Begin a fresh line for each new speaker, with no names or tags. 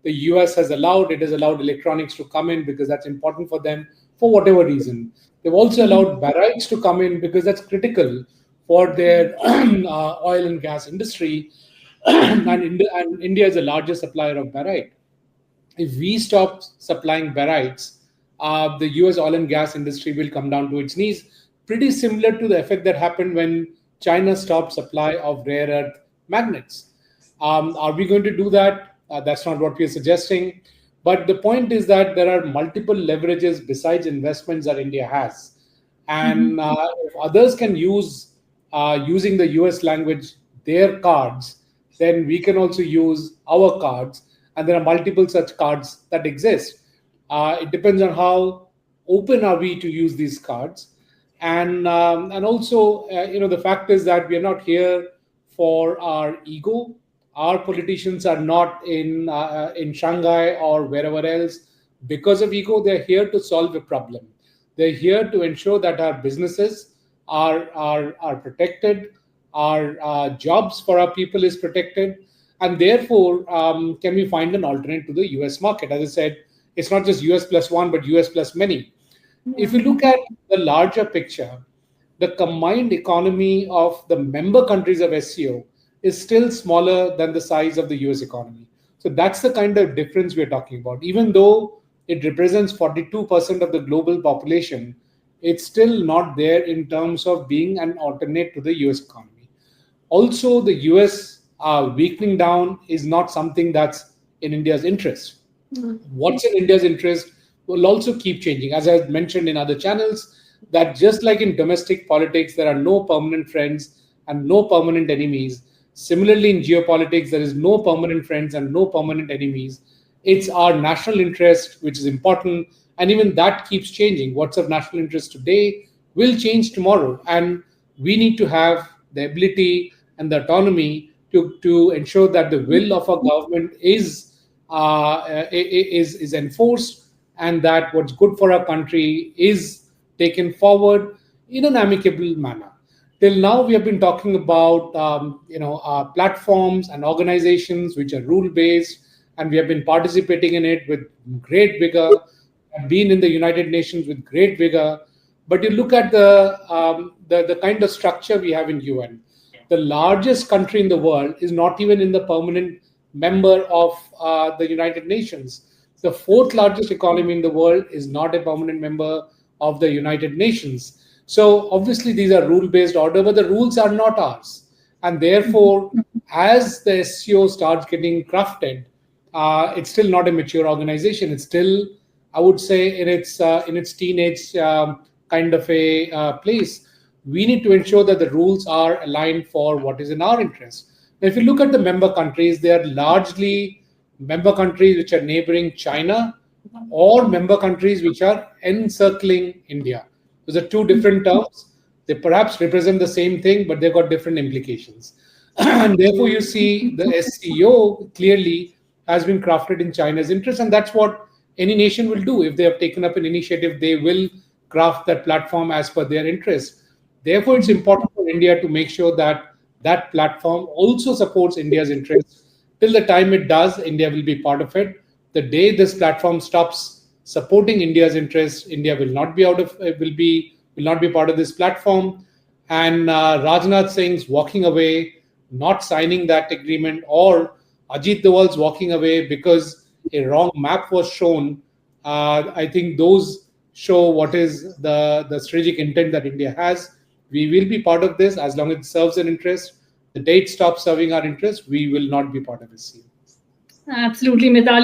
the US has allowed electronics to come in because that's important for them for whatever reason. They've also allowed barytes to come in because that's critical for their oil and gas industry. And India is the largest supplier of baryte. If we stop supplying barytes, the US oil and gas industry will come down to its knees, pretty similar to the effect that happened when China stopped supply of rare earth magnets. Are we going to do that? That's not what we're suggesting. But the point is that there are multiple leverages besides investments that India has. And if others can use, using the US language, their cards, then we can also use our cards. And there are multiple such cards that exist. It depends on how open are we to use these cards. And also, the fact is that we are not here for our ego. Our politicians are not in Shanghai or wherever else because of ego. They're here to solve a problem. They're here to ensure that our businesses are protected, our jobs for our people is protected, and therefore, can we find an alternate to the US market? As I said, it's not just US plus one, but US plus many. If you look at the larger picture, the combined economy of the member countries of SCO is still smaller than the size of the US economy. So that's the kind of difference we're talking about. Even though it represents 42% of the global population, it's still not there in terms of being an alternate to the US economy. Also, the US weakening down is not something that's in India's interest. What's in India's interest will also keep changing. As I've mentioned in other channels, that just like in domestic politics, there are no permanent friends and no permanent enemies. Similarly, in geopolitics, there is no permanent friends and no permanent enemies. It's our national interest, which is important. And even that keeps changing. What's of national interest today will change tomorrow. And we need to have the ability and the autonomy to ensure that the will of our government is enforced, and that what's good for our country is taken forward in an amicable manner. Till now, we have been talking about platforms and organizations which are rule-based, and we have been participating in it with great vigor, have been in the United Nations with great vigor. But you look at the kind of structure we have in UN. The largest country in the world is not even in the permanent member of the United Nations. The fourth largest economy in the world is not a permanent member of the United Nations. So obviously these are rule-based order, but the rules are not ours. And therefore, as the SCO starts getting crafted, it's still not a mature organization. It's still, I would say, in its teenage kind of a place. We need to ensure that the rules are aligned for what is in our interest. Now, if you look at the member countries, they are largely member countries which are neighboring China or member countries which are encircling India. Those are two different terms. They perhaps represent the same thing, but they've got different implications. And therefore, you see the SCO clearly has been crafted in China's interest. And that's what any nation will do. If they have taken up an initiative, they will craft that platform as per their interest. Therefore, it's important for India to make sure that that platform also supports India's interests. Till the time it does, India will be part of it. The day this platform stops supporting India's interests, India will not be will not be part of this platform. And Rajnath Singh's walking away, not signing that agreement, or Ajit Doval's walking away because a wrong map was shown. I think those show what is the strategic intent that India has. We will be part of this as long as it serves an interest. The day it stops serving our interest, we will not be part of this scene.
Absolutely, Mitali.